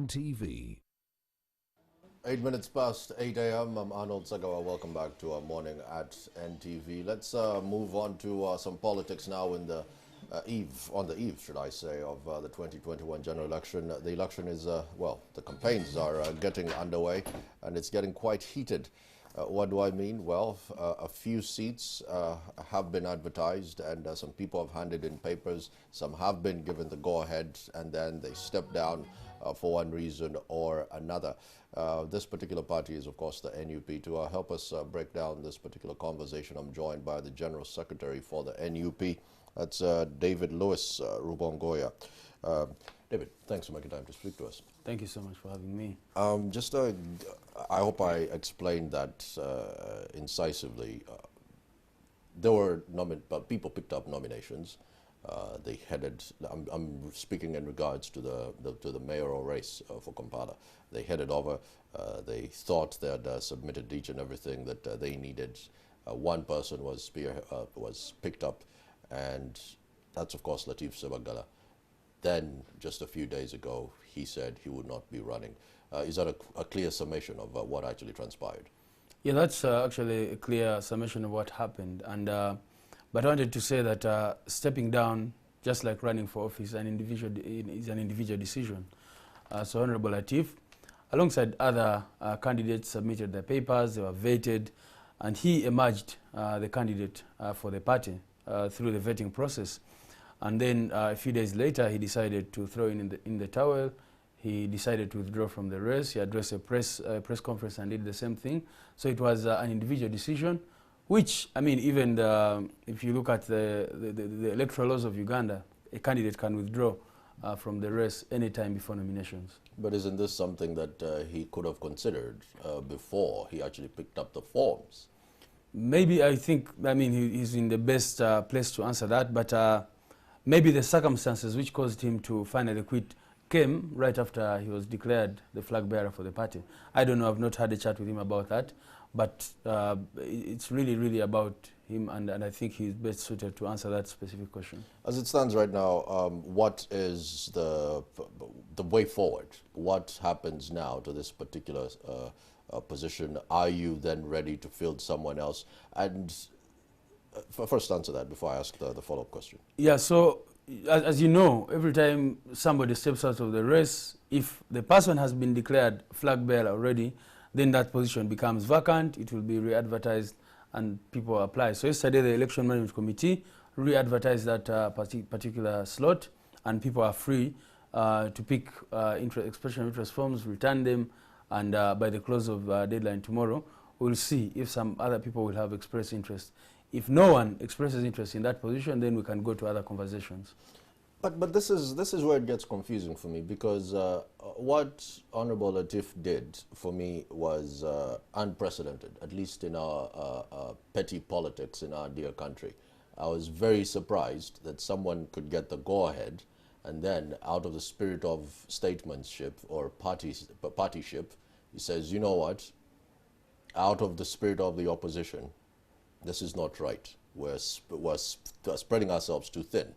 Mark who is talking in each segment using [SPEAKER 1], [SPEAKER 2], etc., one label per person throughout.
[SPEAKER 1] NTV.
[SPEAKER 2] 8 minutes past 8 a.m. I'm Arnold Sagawa. Welcome back to our morning at NTV. Let's move on to some politics now in the on the eve, should I say, of the 2021 general election. The election is, well, the campaigns are getting underway and it's getting quite heated. What do I mean? Well, a few seats have been advertised and some people have handed in papers. Some have been given the go-ahead and then they step down for one reason or another. This particular party is, of course, the NUP. To help us break down this particular conversation, I'm joined by the General Secretary for the NUP. That's David Lewis Rubongoya. David, thanks for making time to speak to us.
[SPEAKER 3] Thank you so much for having me.
[SPEAKER 2] I hope I explained that incisively. There were people picked up nominations. They headed. I'm speaking in regards to the mayoral race for Kampala. They headed over. They thought they had submitted each and everything that they needed. One person was picked up, and that's of course Lateef Sebagala. Then, just a few days ago, he said he would not be running. Is that a clear summation of what actually transpired?
[SPEAKER 3] Yeah, that's actually a clear summation of what happened. And but I wanted to say that stepping down, just like running for office, is an individual decision. So Honorable Lateef, alongside other candidates, submitted their papers. They were vetted, and he emerged the candidate for the party through the vetting process. And then a few days later, he decided to throw in the towel. He decided to withdraw from the race. He addressed a press conference and did the same thing. So it was an individual decision, which, I mean, even if you look at the electoral laws of Uganda, a candidate can withdraw from the race anytime before nominations.
[SPEAKER 2] But isn't this something that he could have considered before he actually picked up the forms?
[SPEAKER 3] Maybe, I think, I mean, he's in the best place to answer that, but maybe the circumstances which caused him to finally quit came right after he was declared the flag bearer for the party. I don't know, I've not had a chat with him about that, but it's really about him, and I think he's best suited to answer that specific question. As
[SPEAKER 2] it stands right now, what is the way forward? What happens now to this particular position? Are you then ready to field someone else? And first answer that before I ask the follow-up question.
[SPEAKER 3] Yeah, so as you know, every time somebody steps out of the race, if the person has been declared flag bearer already, then that position becomes vacant, it will be re-advertised and people apply. So yesterday the Election Management Committee re-advertised that particular slot, and people are free to pick expression of interest forms, return them, and by the close of deadline tomorrow, we'll see if some other people will have expressed interest. If no one expresses interest in that position, then we can go to other conversations.
[SPEAKER 2] But this is where it gets confusing for me, because what Honorable Lateef did for me was unprecedented, at least in our petty politics in our dear country. I was very surprised that someone could get the go-ahead, and then out of the spirit of statesmanship or partyship, he says, you know what, out of the spirit of the opposition, this is not right. We're spreading ourselves too thin.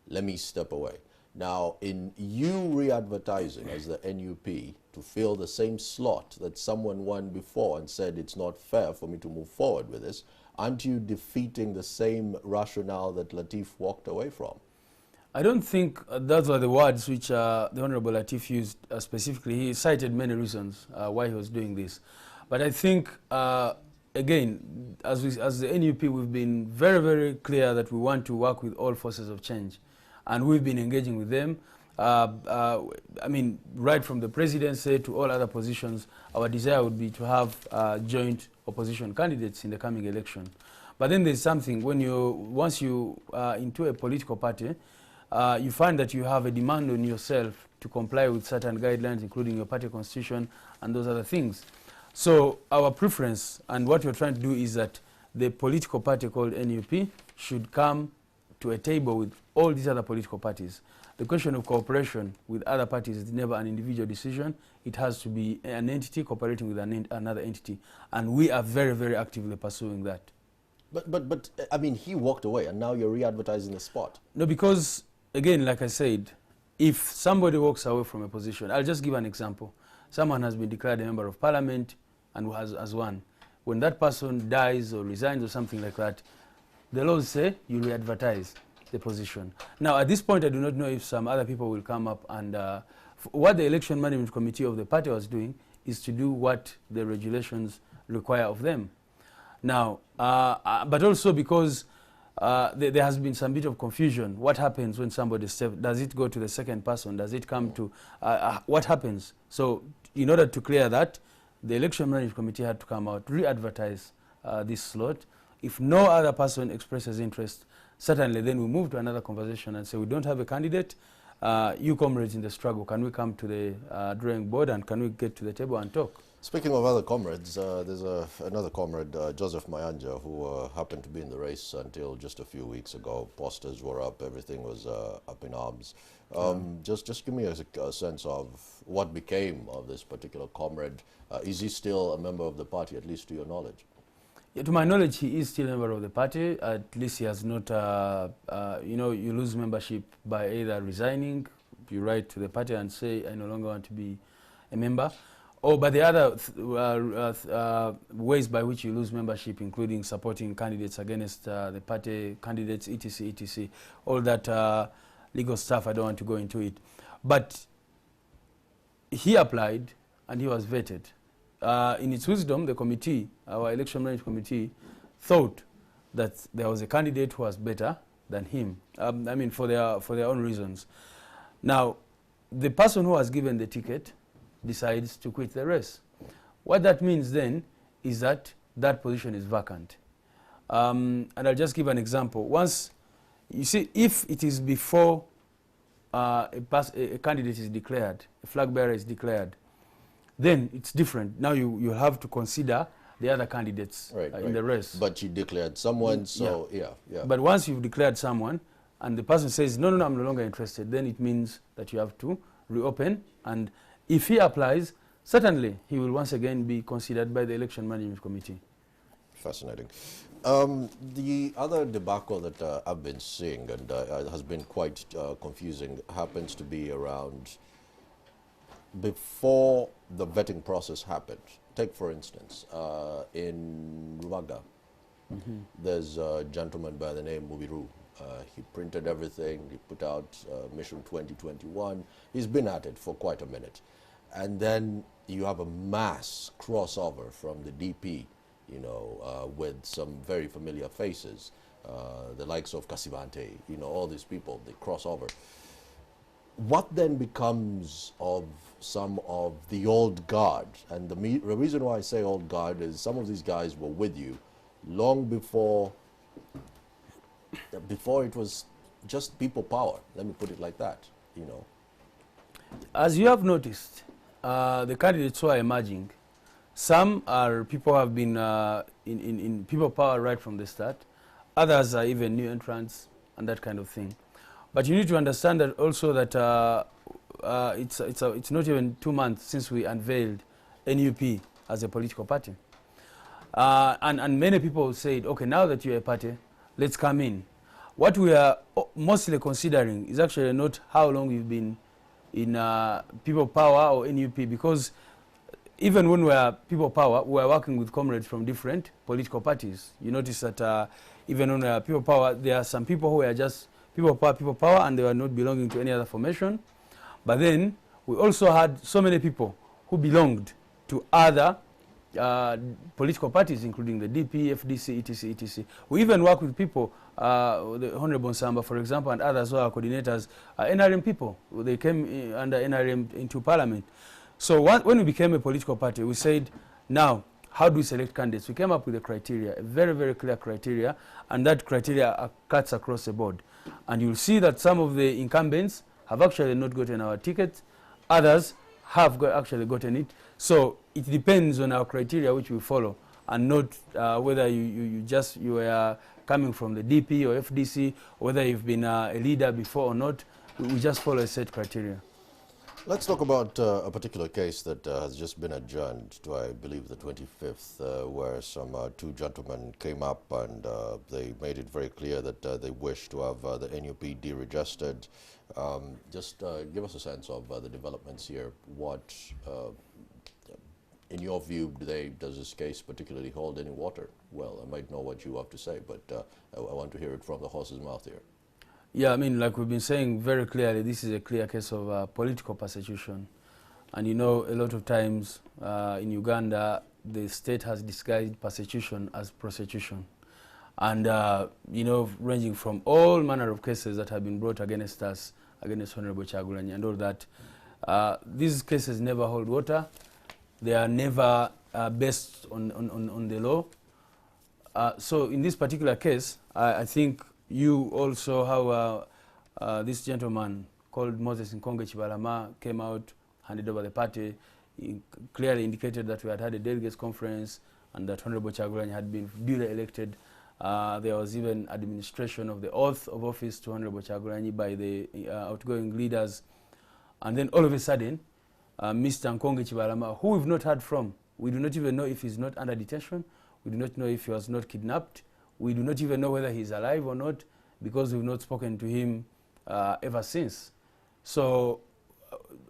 [SPEAKER 2] Let me step away. Now, in you re-advertising as the NUP to fill the same slot that someone won before and said it's not fair for me to move forward with this, aren't you defeating the same rationale that Lateef walked away from?
[SPEAKER 3] I don't think those are the words which the Honorable Lateef used specifically. He cited many reasons why he was doing this. But I think again, as the NUP, we've been very clear that we want to work with all forces of change, and we've been engaging with them. I mean, right from the presidency to all other positions, our desire would be to have joint opposition candidates in the coming election. But then there's something, once you are into a political party, you find that you have a demand on yourself to comply with certain guidelines, including your party constitution and those other things. So our preference and what we're trying to do is that the political party called NUP should come to a table with all these other political parties. The question of cooperation with other parties is never an individual decision. It has to be an entity cooperating with another entity. And we are very actively pursuing that.
[SPEAKER 2] But I mean, he walked away and now you're re-advertising the spot.
[SPEAKER 3] No, because, again, like I said, if somebody walks away from a position, I'll just give an example. Someone has been declared a member of parliament and has won. When that person dies or resigns or something like that, the laws say you re-advertise the position. Now, at this point, I do not know if some other people will come up and what the election management committee of the party was doing is to do what the regulations require of them. Now, but also because there has been some bit of confusion. What happens when somebody steps? Does it go to the second person? Does it come to, what happens? So in order to clear that, the election management committee had to come out, re-advertise this slot. If no other person expresses interest, certainly then we move to another conversation and say we don't have a candidate. You comrades in the struggle, can we come to the drawing board and can we get to the table and talk?
[SPEAKER 2] Speaking of other comrades, there's another comrade, Joseph Mayanja, who happened to be in the race until just a few weeks ago. Posters were up, everything was up in arms. Just give me a sense of what became of this particular comrade. Is he still a member of the party, at least to your knowledge?
[SPEAKER 3] Yeah, to my knowledge, he is still a member of the party. At least he has not, you know, you lose membership by either resigning, you write to the party and say, I no longer want to be a member, or by the other ways by which you lose membership, including supporting candidates against the party candidates, etc., etc. All that legal stuff, I don't want to go into it. But he applied and he was vetted. In its wisdom, the committee, our election management committee, thought that there was a candidate who was better than him. I mean, for their own reasons. Now, the person who was given the ticket decides to quit the race. What that means then is that that position is vacant. And I'll just give an example. Once, you see, if it is before a candidate is declared, a flag bearer is declared, then it's different. Now you have to consider the other candidates in the race.
[SPEAKER 2] But you declared someone, so yeah.
[SPEAKER 3] But once you've declared someone and the person says, no, I'm no longer interested, then it means that you have to reopen. And if he applies, certainly he will once again be considered by the election management committee.
[SPEAKER 2] Fascinating. The other debacle that I've been seeing and has been quite confusing happens to be around before the vetting process happened. Take, for instance, in Ruwaga, there's a gentleman by the name Mubiru. He printed everything, he put out Mission 2021. He's been at it for quite a minute. And then you have a mass crossover from the DP, you know, with some very familiar faces, the likes of Kasivante, you know, all these people, they cross over. What then becomes of some of the old guard? And the reason why I say old guard is some of these guys were with you long before it was just people power. Let me put it like that, you know.
[SPEAKER 3] As you have noticed, the candidates who are emerging, some are people who have been in people power right from the start. Others are even new entrants and that kind of thing. But you need to understand that also that it's not even 2 months since we unveiled NUP as a political party. And many people said, okay, now that you're a party, let's come in. What we are mostly considering is actually not how long you've been in people power or NUP, because even when we are people power, we are working with comrades from different political parties. You notice that even when we are people power, there are some people who are just people power, and they were not belonging to any other formation. But then we also had so many people who belonged to other political parties, including the DP, FDC, etc., etc. We even work with people, the Honorable Samba, for example, and others who are coordinators, NRM people. They came under NRM into parliament. So when we became a political party, we said, now, how do we select candidates? We came up with a criteria, a very, very clear criteria, and that criteria cuts across the board. And you'll see that some of the incumbents have actually not gotten our tickets, others have actually gotten it. So it depends on our criteria which we follow, and not whether you are coming from the DP or FDC, or whether you've been a leader before or not. We just follow a set criteria.
[SPEAKER 2] Let's talk about a particular case that has just been adjourned to, I believe, the 25th, where some two gentlemen came up and they made it very clear that they wish to have the NUP deregistered. Just give us a sense of the developments here. What, in your view, does this case particularly hold any water? Well, I might know what you have to say, but I want to hear it from the horse's mouth here.
[SPEAKER 3] Yeah, I mean, like we've been saying very clearly, this is a clear case of political persecution. And you know, a lot of times in Uganda, the state has disguised persecution as prosecution. And, you know, ranging from all manner of cases that have been brought against us, against Honorable Kyagulanyi and all that, these cases never hold water. They are never based on the law. So in this particular case, I think you also how this gentleman called Moses Nkonge Chibalama came out, handed over the party. He clearly indicated that we had had a delegates conference and that Honorable Kyagulanyi had been duly elected. There was even administration of the oath of office to Honorable Kyagulanyi by the outgoing leaders. And then all of a sudden, Mr. Nkonge Chibalama, who we've not heard from, we do not even know if he's not under detention. We do not know if he was not kidnapped. We do not even know whether he's alive or not, because we've not spoken to him ever since. So,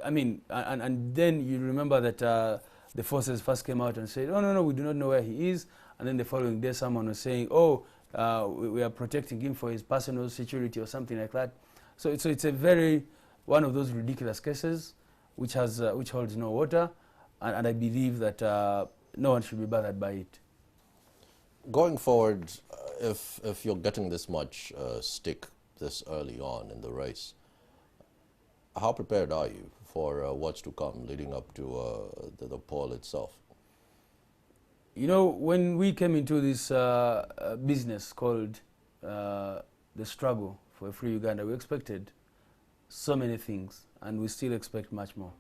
[SPEAKER 3] I mean, and then you remember that the forces first came out and said, oh, no, we do not know where he is. And then the following day, someone was saying, oh, we are protecting him for his personal security or something like that. So it's a very, one of those ridiculous cases which holds no water. And I believe that no one should be bothered by it.
[SPEAKER 2] Going forward, if you're getting this much stick this early on in the race, how prepared are you for what's to come leading up to the poll itself?
[SPEAKER 3] You know, when we came into this business called the struggle for a free Uganda, we expected so many things, and we still expect much more.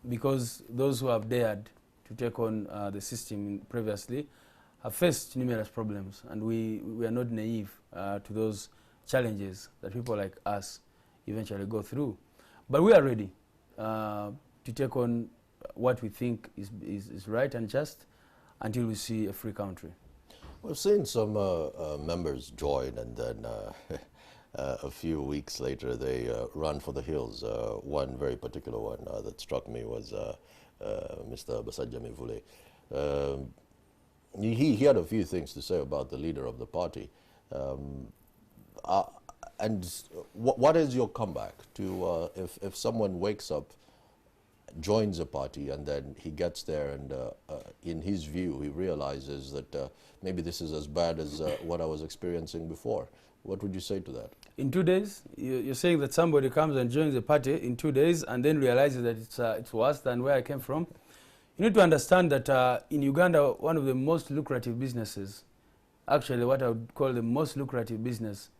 [SPEAKER 3] Because those who have dared to take on the system previously have faced numerous problems, and we are not naive to those challenges that people like us eventually go through. But we are ready to take on what we think is right and just until we see a free country.
[SPEAKER 2] We've seen some members join, and then a few weeks later they run for the hills. One very particular one that struck me was Mr. Basajja Mivule. He had a few things to say about the leader of the party. And what is your comeback to if someone wakes up, joins a party, and then he gets there and in his view he realizes that maybe this is as bad as what I was experiencing before? What would you say to that?
[SPEAKER 3] In 2 days, you're saying that somebody comes and joins the party in 2 days and then realizes that it's worse than where I came from? You need to understand that in Uganda, one of the most lucrative businesses, actually what I would call the most lucrative business,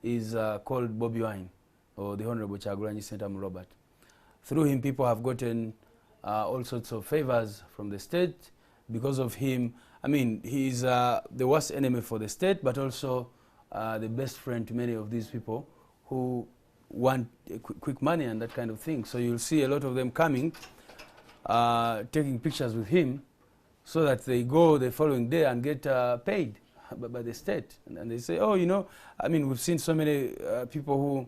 [SPEAKER 3] is called Bobby Wine, or the Honorable Kyagulanyi Sentamu Robert. Through him, people have gotten all sorts of favors from the state because of him. I mean, he's the worst enemy for the state, but also the best friend to many of these people who want quick money and that kind of thing. So you'll see a lot of them coming, taking pictures with him, so that they go the following day and get paid by the state. And they say, oh, you know, I mean, we've seen so many people who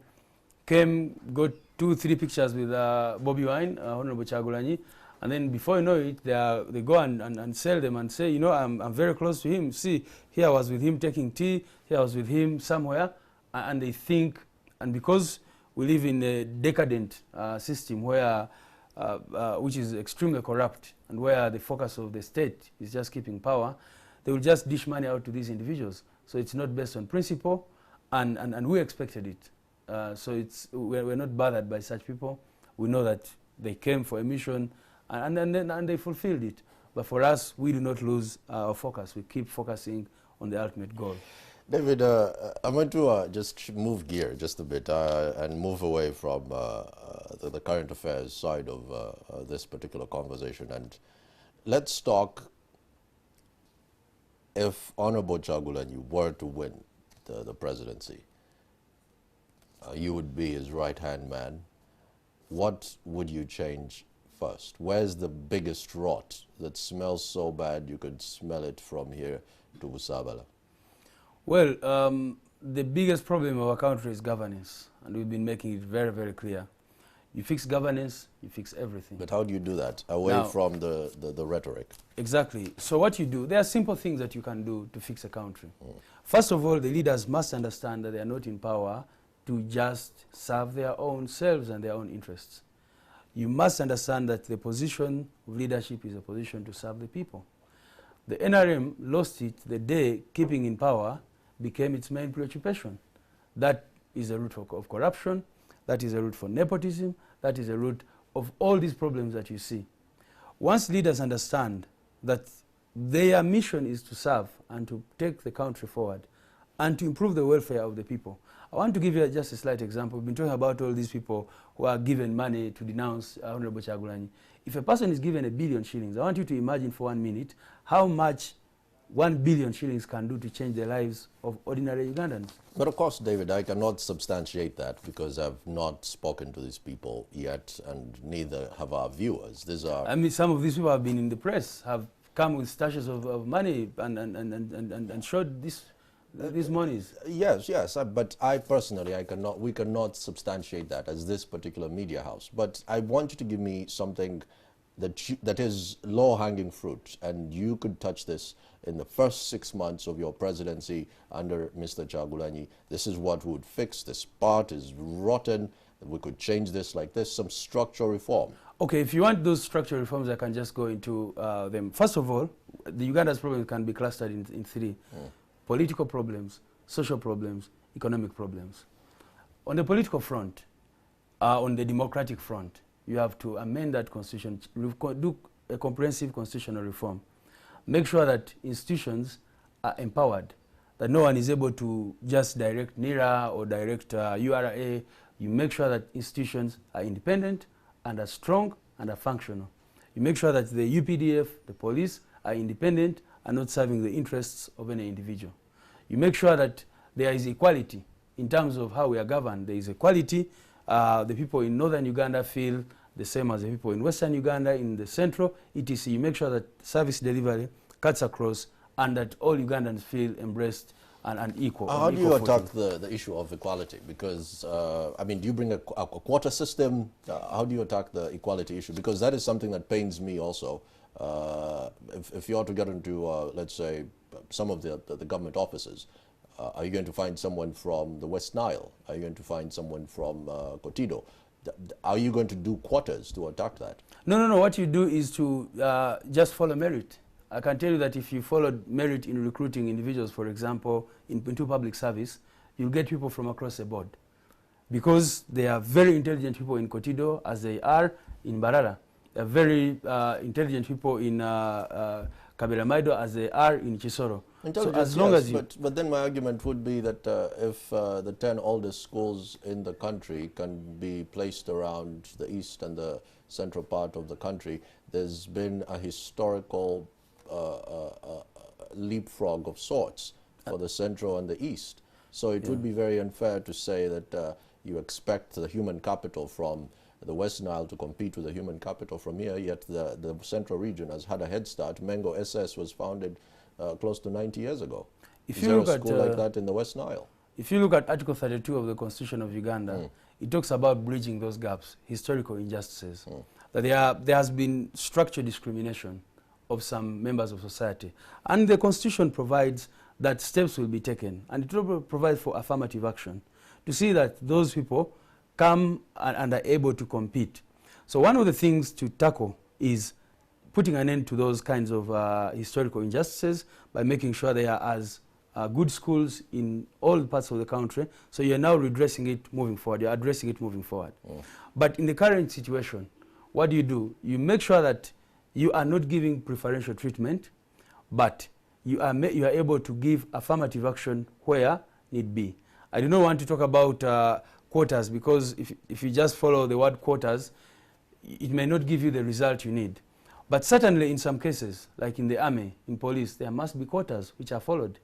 [SPEAKER 3] came, got 2-3 pictures with Bobby Wine, Honorable Kyagulanyi, and then before you know it, they go and sell them and say, you know, I'm very close to him. See, here I was with him taking tea, here I was with him somewhere, and they think, and because we live in a decadent system where, which is extremely corrupt, and where the focus of the state is just keeping power, they will just dish money out to these individuals. So it's not based on principle, and we expected it. So we're not bothered by such people. We know that they came for a mission, and they fulfilled it. But for us, we do not lose our focus. We keep focusing on the ultimate goal.
[SPEAKER 2] David, I'm going to just move gear just a bit and move away from the current affairs side of this particular conversation. And let's talk, if Honorable Kyagulanyi were to win the presidency, you would be his right-hand man. what would you change first? Where's the biggest rot that smells so bad you could smell it from here to Busabala?
[SPEAKER 3] Well, the biggest problem of our country is governance, and we've been making it very, very clear. You fix governance, you fix everything.
[SPEAKER 2] But how do you do that, away
[SPEAKER 3] Now,
[SPEAKER 2] from the rhetoric?
[SPEAKER 3] Exactly. So what you do, there are simple things that you can do to fix a country. First of all, the leaders must understand that they are not in power to just serve their own selves and their own interests. You must understand that the position of leadership is a position to serve the people. The NRM lost it the day keeping in power became its main preoccupation. That is a root of corruption, that is a root for nepotism, that is a root of all these problems that you see. Once leaders understand that their mission is to serve and to take the country forward and to improve the welfare of the people. I want to give you just a slight example. We've been talking about all these people who are given money to denounce Honorable Kyagulanyi. If a person is given 1 billion shillings, I want you to imagine for 1 minute how much 1 billion shillings can do to change the lives of ordinary Ugandans.
[SPEAKER 2] But of course, David, I cannot substantiate that because I've not spoken to these people yet, and neither have our viewers. These are...
[SPEAKER 3] I mean, some of these people have been in the press, have come with stashes of money and showed these monies.
[SPEAKER 2] Yes, but I personally, we cannot substantiate that as this particular media house. But I want you to give me something that is low-hanging fruit, and you could touch this in the first 6 months of your presidency under Mr. Kyagulanyi. This is what would fix. This part is rotten. We could change this like this, some structural reform.
[SPEAKER 3] Okay, if you want those structural reforms, I can just go into them. First of all, the Uganda's problems can be clustered in 3. Political problems, social problems, economic problems. On the political front, on the democratic front, you have to amend that constitution, do a comprehensive constitutional reform. Make sure that institutions are empowered, that no one is able to just direct NIRA or direct URA. You make sure that institutions are independent and are strong and are functional. You make sure that the UPDF, the police, are independent and not serving the interests of any individual. You make sure that there is equality in terms of how we are governed. There is equality. The people in northern Uganda feel the same as the people in western Uganda, in the central, etc. You make sure that service delivery cuts across and that all Ugandans feel embraced and equal.
[SPEAKER 2] How do you attack the issue of equality? Because, I mean, do you bring a quota system? How do you attack the equality issue? Because that is something that pains me also. If you are to get into, let's say, some of the government offices, are you going to find someone from the West Nile? Are you going to find someone from Kotido? Are you going to do quotas to attack that?
[SPEAKER 3] No. What you do is to just follow merit. I can tell you that if you followed merit in recruiting individuals, for example, into public service, you'll get people from across the board. Because they are very intelligent people in Kotido, as they are in Barara. They are very intelligent people in Kaberamaido, as they are in Chisoro.
[SPEAKER 2] So as long as you... But then my argument would be that if the 10 oldest schools in the country can be placed around the east and the central part of the country, there's been a historical leapfrog of sorts for the central and the east. So it would be very unfair to say that you expect the human capital from the West Nile to compete with the human capital from here, yet the central region has had a head start. Mengo SS was founded close to 90 years ago. Is there a school like that in the West Nile?
[SPEAKER 3] If you look at Article 32 of the Constitution of Uganda, it talks about bridging those gaps, historical injustices. That there has been structural discrimination of some members of society. And the Constitution provides that steps will be taken. And it will provide for affirmative action to see that those people come and are able to compete. So one of the things to tackle is putting an end to those kinds of historical injustices by making sure they are as good schools in all parts of the country. So you're now redressing it moving forward. You're addressing it moving forward. But in the current situation, what do? You make sure that you are not giving preferential treatment, but you are able to give affirmative action where need be. I do not want to talk about quotas, because if you just follow the word quotas, it may not give you the result you need. But certainly in some cases, like in the army, in police, there must be quotas which are followed.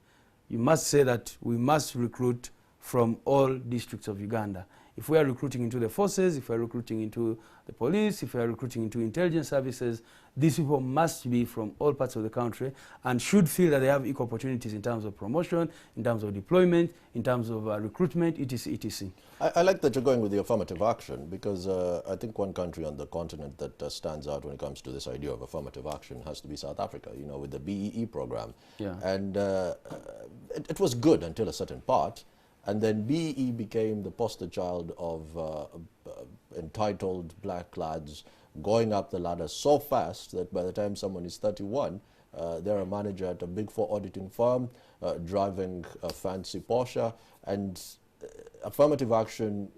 [SPEAKER 3] You must say that we must recruit from all districts of Uganda. If we are recruiting into the forces, if we are recruiting into the police, if we are recruiting into intelligence services, these people must be from all parts of the country and should feel that they have equal opportunities in terms of promotion, in terms of deployment, in terms of recruitment, etc., etc.
[SPEAKER 2] I like that you're going with the affirmative action, because I think one country on the continent that stands out when it comes to this idea of affirmative action has to be South Africa, you know, with the BEE program.
[SPEAKER 3] Yeah.
[SPEAKER 2] And it was good until a certain part, and then BEE became the poster child of entitled black lads going up the ladder so fast that by the time someone is 31, they're a manager at a Big Four auditing firm, driving a fancy Porsche, and affirmative action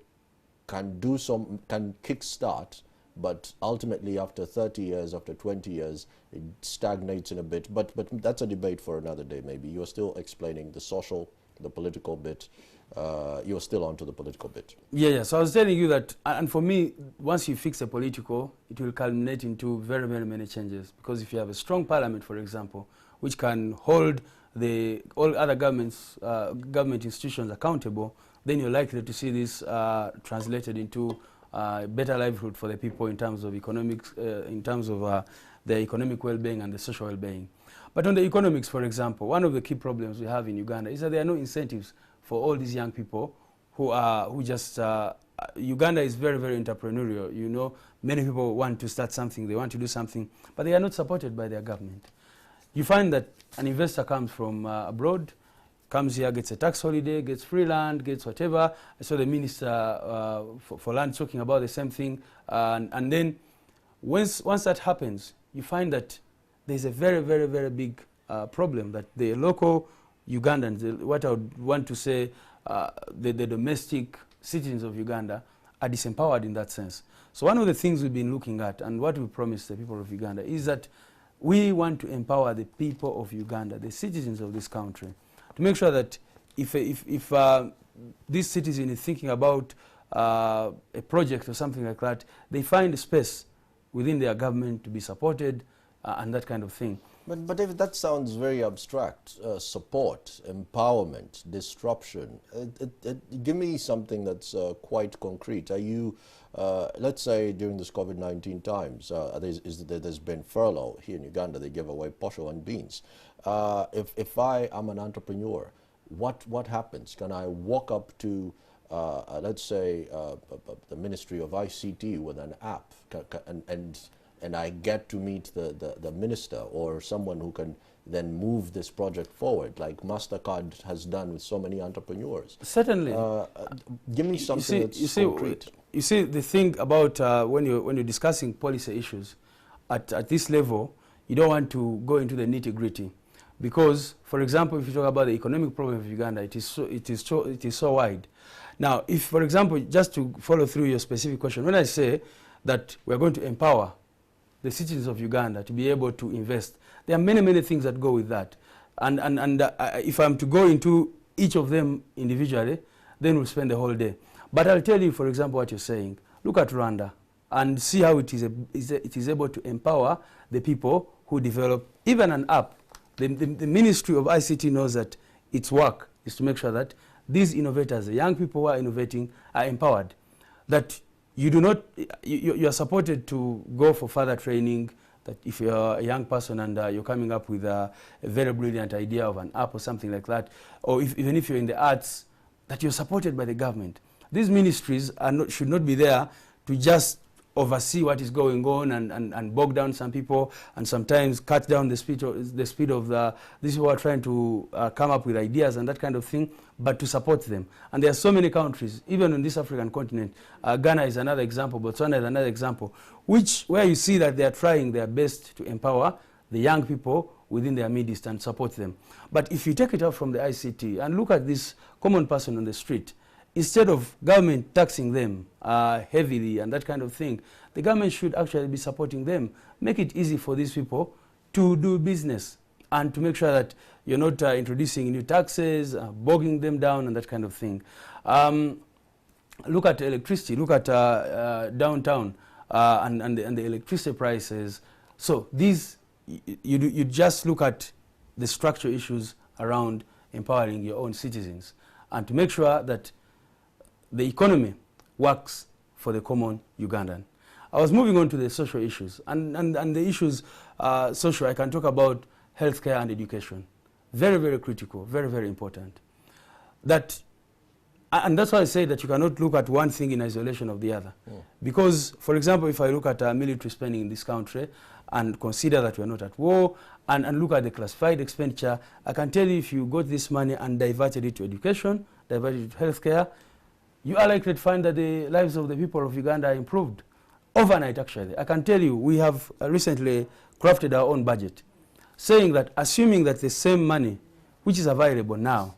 [SPEAKER 2] can kickstart, but ultimately after 30 years, after 20 years, it stagnates in a bit. But that's a debate for another day, maybe. You're still explaining the social, the political bit. You're still onto the political bit.
[SPEAKER 3] Yeah. So I was telling you that, and for me, once you fix the political, it will culminate into very, very many changes. Because if you have a strong parliament, for example, which can hold all other government institutions accountable, then you're likely to see this translated into better livelihood for the people in terms of economics, in terms of their economic well-being and the social well-being. But on the economics, for example, one of the key problems we have in Uganda is that there are no incentives for all these young people who just Uganda is very, very entrepreneurial. You know, many people want to start something, they want to do something, but they are not supported by their government. You find that an investor comes from abroad, comes here, gets a tax holiday, gets free land, gets whatever. I saw the minister for land talking about the same thing. And then once that happens, you find that there's a very, very, very big problem that the local Ugandans, what I would want to say, the domestic citizens of Uganda are disempowered in that sense. So one of the things we've been looking at and what we promised the people of Uganda is that we want to empower the people of Uganda, the citizens of this country, to make sure that if this citizen is thinking about a project or something like that, they find space within their government to be supported and that kind of thing.
[SPEAKER 2] But David, that sounds very abstract. Support, empowerment, disruption. Give me something that's quite concrete. Are you, let's say during this COVID-19 times, there's been furlough here in Uganda. They give away posho and beans. If I am an entrepreneur, what happens? Can I walk up to, let's say, the Ministry of ICT with an app and I get to meet the minister or someone who can then move this project forward, like MasterCard has done with so many entrepreneurs?
[SPEAKER 3] Certainly.
[SPEAKER 2] Give me something that's concrete.
[SPEAKER 3] You see, the thing about when you're discussing policy issues at this level, you don't want to go into the nitty-gritty. Because, for example, if you talk about the economic problem of Uganda, it is so wide. Now, if, for example, just to follow through your specific question, when I say that we're going to empower the citizens of Uganda to be able to invest, there are many, many things that go with that. And if I'm to go into each of them individually, then we'll spend the whole day. But I'll tell you, for example, what you're saying. Look at Rwanda and see how it is able to empower the people who develop even an app. The Ministry of ICT knows that its work is to make sure that these innovators, the young people who are innovating, are empowered. That you do not, you are supported to go for further training, that if you're a young person and you're coming up with a very brilliant idea of an app or something like that, or even if you're in the arts, that you're supported by the government. These ministries should not be there to just oversee what is going on and bog down some people and sometimes cut down the speed of these who are trying to come up with ideas and that kind of thing, but to support them. And there are so many countries, even on this African continent. Ghana is another example, Botswana is another example, where you see that they are trying their best to empower the young people within their midst and support them. But if you take it out from the ICT and look at this common person on the street, instead of government taxing them heavily and that kind of thing, the government should actually be supporting them. Make it easy for these people to do business and to make sure that you're not introducing new taxes, bogging them down and that kind of thing. Look at electricity, look at downtown and the electricity prices. So these, you just look at the structural issues around empowering your own citizens and to make sure that the economy works for the common Ugandan. I was moving on to the social issues, and the issues social, I can talk about healthcare and education. Very, very critical, very, very important. And that's why I say that you cannot look at one thing in isolation of the other. Because, for example, if I look at military spending in this country and consider that we are not at war, and look at the classified expenditure, I can tell you if you got this money and diverted it to education, diverted it to healthcare, you are likely to find that the lives of the people of Uganda are improved. Overnight, actually. I can tell you, we have recently crafted our own budget, saying that assuming that the same money which is available now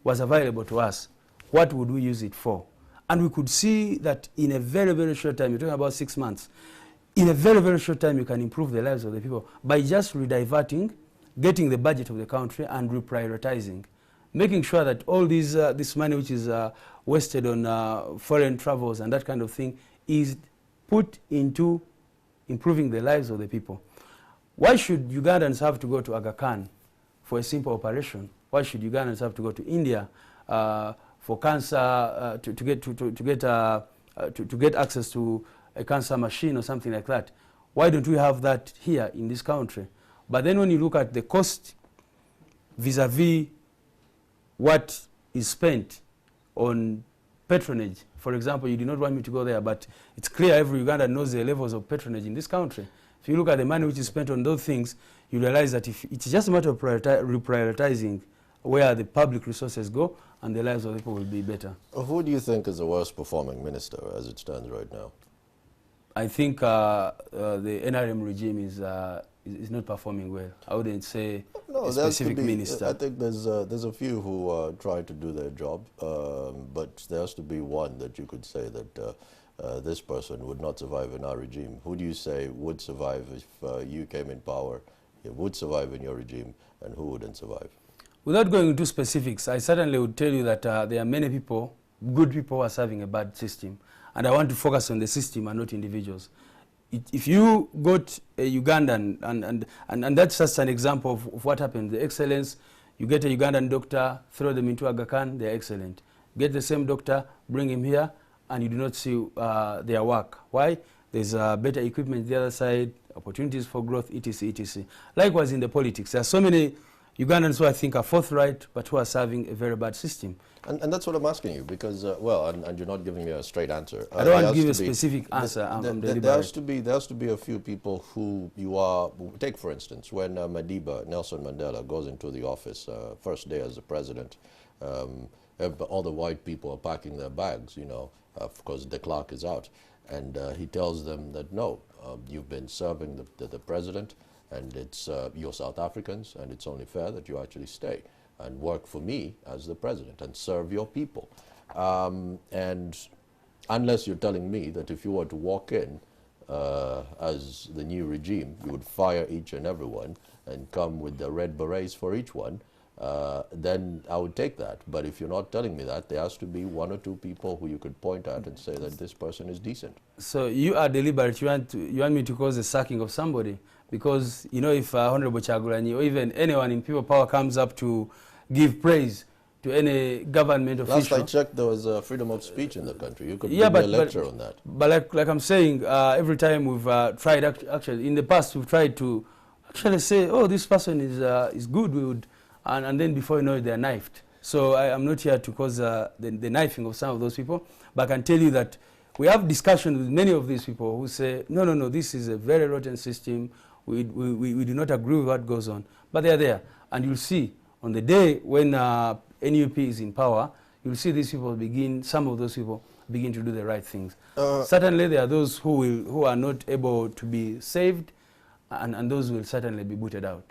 [SPEAKER 3] was available to us, what would we use it for? And we could see that in a very, very short time, you're talking about 6 months, in a very, very short time you can improve the lives of the people by just rediverting, getting the budget of the country and reprioritizing, making sure that all this money which is wasted on foreign travels and that kind of thing is put into improving the lives of the people. Why should Ugandans have to go to Aga Khan for a simple operation? Why should Ugandans have to go to India for cancer, to get access to a cancer machine or something like that? Why don't we have that here in this country? But then when you look at the cost vis-a-vis what is spent on patronage, for example, you do not want me to go there, but it's clear every Ugandan knows the levels of patronage in this country. If you look at the money which is spent on those things, you realize that if it's just a matter of reprioritizing where the public resources go, and the lives of the people will be better.
[SPEAKER 2] Who do you think is the worst performing minister as it stands right now?
[SPEAKER 3] I think the NRM regime is not performing well. I wouldn't say a specific minister.
[SPEAKER 2] I think there's a few who try to do their job, but there has to be one that you could say that this person would not survive in our regime. Who do you say would survive if you came in power? It would survive in your regime, and who wouldn't survive?
[SPEAKER 3] Without going into specifics, I certainly would tell you that there are many people, good people, who are serving a bad system. And I want to focus on the system and not individuals. If you got a Ugandan, and that's just an example of what happened, the excellence, you get a Ugandan doctor, throw them into Aga Khan, they're excellent. Get the same doctor, bring him here, and you do not see their work. Why? There's better equipment the other side, opportunities for growth, etc., etc. Likewise in the politics, there are so many Ugandans who I think are forthright, but who are serving a very bad system.
[SPEAKER 2] And that's what I'm asking you, because, well, and you're not giving me a straight answer.
[SPEAKER 3] I don't want to give a specific answer.
[SPEAKER 2] There has to be a few people who you are, take for instance, when Madiba, Nelson Mandela, goes into the office, first day as the president, all the white people are packing their bags, you know, because de Klerk is out. And he tells them that, no, you've been serving the president, and it's you're South Africans, and it's only fair that you actually stay and work for me as the president and serve your people. And unless you're telling me that if you were to walk in as the new regime, you would fire each and every one and come with the red berets for each one, then I would take that. But if you're not telling me that, there has to be one or two people who you could point at and say that this person is decent.
[SPEAKER 3] So you are deliberate. You want me to cause the sacking of somebody? Because, you know, if Honorable Chagulanyi or even anyone in people power comes up to give praise to any government official.
[SPEAKER 2] Last I checked, there was freedom of speech in the country. You could give me a lecture on that.
[SPEAKER 3] But like I'm saying, every time we've tried, actually, in the past, we've tried to actually say, oh, this person is good, we would, and then before you know it, they're knifed. So I'm not here to cause the knifing of some of those people, but I can tell you that we have discussions with many of these people who say, no, no, no, this is a very rotten system. We do not agree with what goes on. But they're there. And you'll see, on the day when NUP is in power, you'll see these people some of those people begin to do the right things. Certainly there are those who are not able to be saved, and those will certainly be booted out.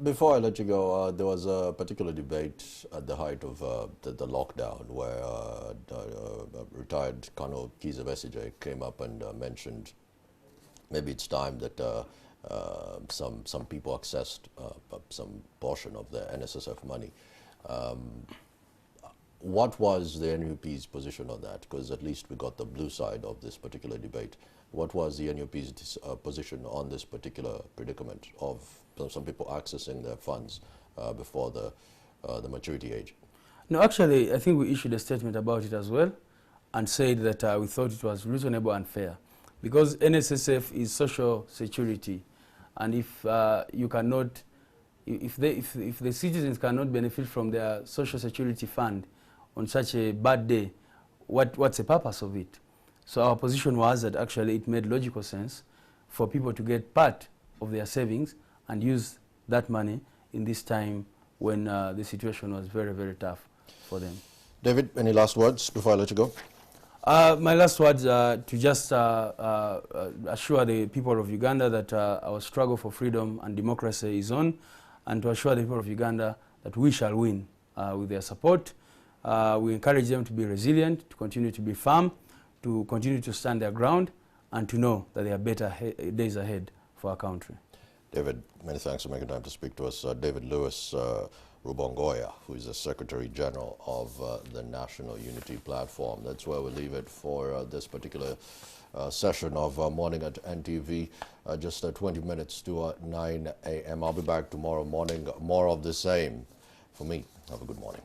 [SPEAKER 2] Before I let you go, there was a particular debate at the height of the lockdown where retired Colonel Kizza Besigye came up and mentioned maybe it's time that some people accessed some portion of the NSSF money. What was the NUP's position on that? Because at least we got the blue side of this particular debate. What was the NUP's position on this particular predicament of some people accessing their funds before the maturity age?
[SPEAKER 3] No, actually, I think we issued a statement about it as well. and said that we thought it was reasonable and fair, because NSSF is social security, and if you cannot, if the citizens cannot benefit from their social security fund on such a bad day, what's the purpose of it? So our position was that actually it made logical sense for people to get part of their savings and use that money in this time when the situation was very, very tough for them.
[SPEAKER 2] David, any last words before I let you go?
[SPEAKER 3] My last words are to just assure the people of Uganda that our struggle for freedom and democracy is on, and to assure the people of Uganda that we shall win with their support. We encourage them to be resilient, to continue to be firm, to continue to stand their ground, and to know that there are better days ahead for our country.
[SPEAKER 2] David, many thanks for making time to speak to us. David Lewis Rubongoya, who is the Secretary General of the National Unity Platform. That's where we'll leave it for this particular session of Morning at NTV. Just 20 minutes to 9 a.m. I'll be back tomorrow morning. More of the same. For me, have a good morning.